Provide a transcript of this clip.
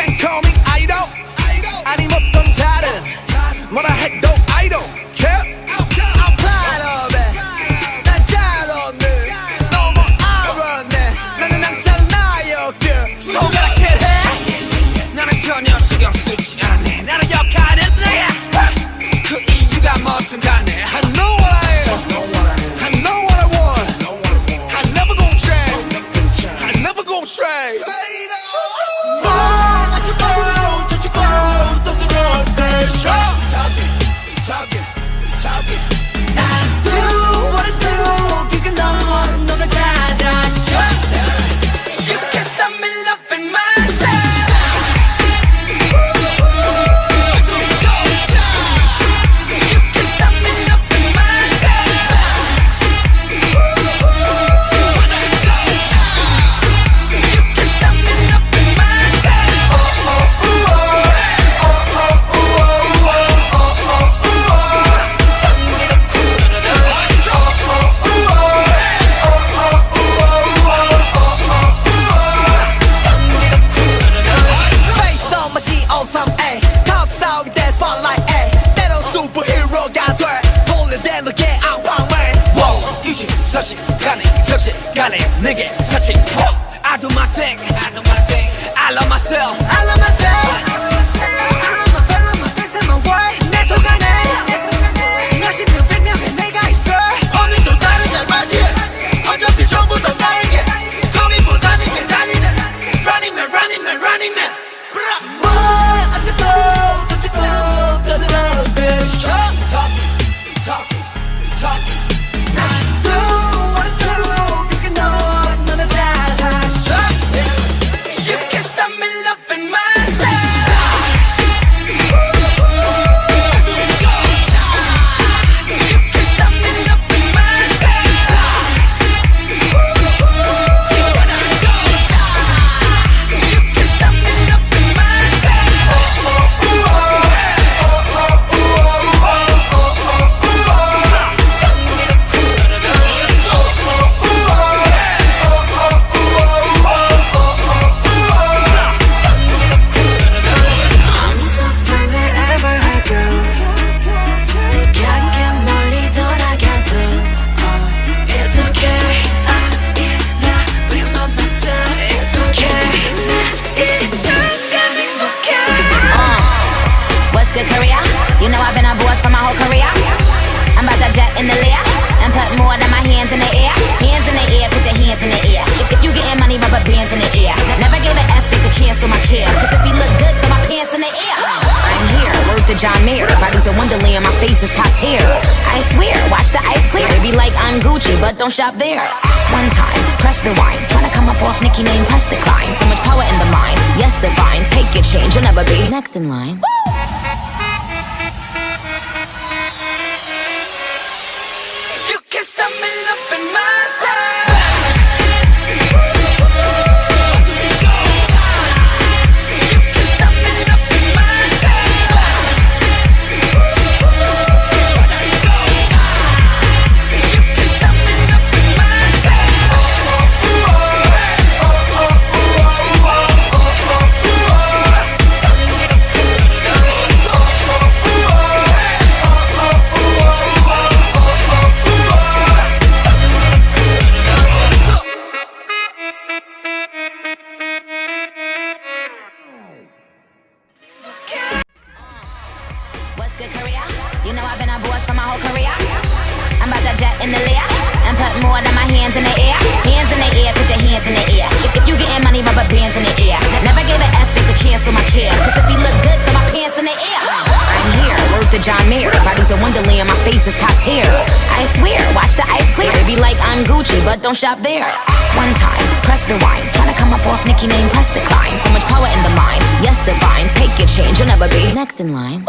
Can't call me idol 아님 어떤 다른 뭐라 해도 I don't care I'm proud of it 난 잘 없네 너무 알았네 나는 항상 나였길 손가락질해 나는 전혀 신경 쓰지 않네 나는 역할은 내야 그 이유가 뭐든 간에 I know what I am I know what I want I never gon' change I never gon' trade 내게 사치 I do my thing I love myself I love myself I love my fellow my things and my word 내 속안에 몇십 명 백 명의 내가 있어 오늘도 다른 날 맞이해 어차피 전부 다 나에게 고민보다는 게 달리네 Running man running man running man 뭘 어쩌고 저쩌고 떠들어도 돼 Talking I do what I do Good career, you know I've been a boss for my whole career. I'm about to jet in the lair and put more than my hands in the air. Hands in the air, put your hands in the air. If you getting money, rubber bands in the air. Never gave an F, they could cancel my care. Cause if you look good, throw my pants in the air. I'm here, word to John Mayer. Body's a wonderland, my face is top tier. I swear, watch the ice clear. They be like I'm Gucci, but don't shop there. One time, press rewind. Tryna come up off Nicki name, press decline. So much power in the mind, yes divine. Take your change, you'll never be next in line. Stop me up in myself Good career, you know I've been a boss for my whole career. I'm about to jet in the lair and put more than my hands in the air. Hands in the air, put your hands in the air. If you getting money, rubber bands in the air. Never gave an F, they could cancel my care. Cause if you look good, throw my pants in the air. I'm here, word to John Mayer. Body's a wonderland, my face is top tier. I swear, watch the ice clear. They be like I'm Gucci, but don't shop there. One time, press rewind. Tryna come up off Nicki name, press decline. So much power in the mind, yes divine. Take your change, you'll never be next in line.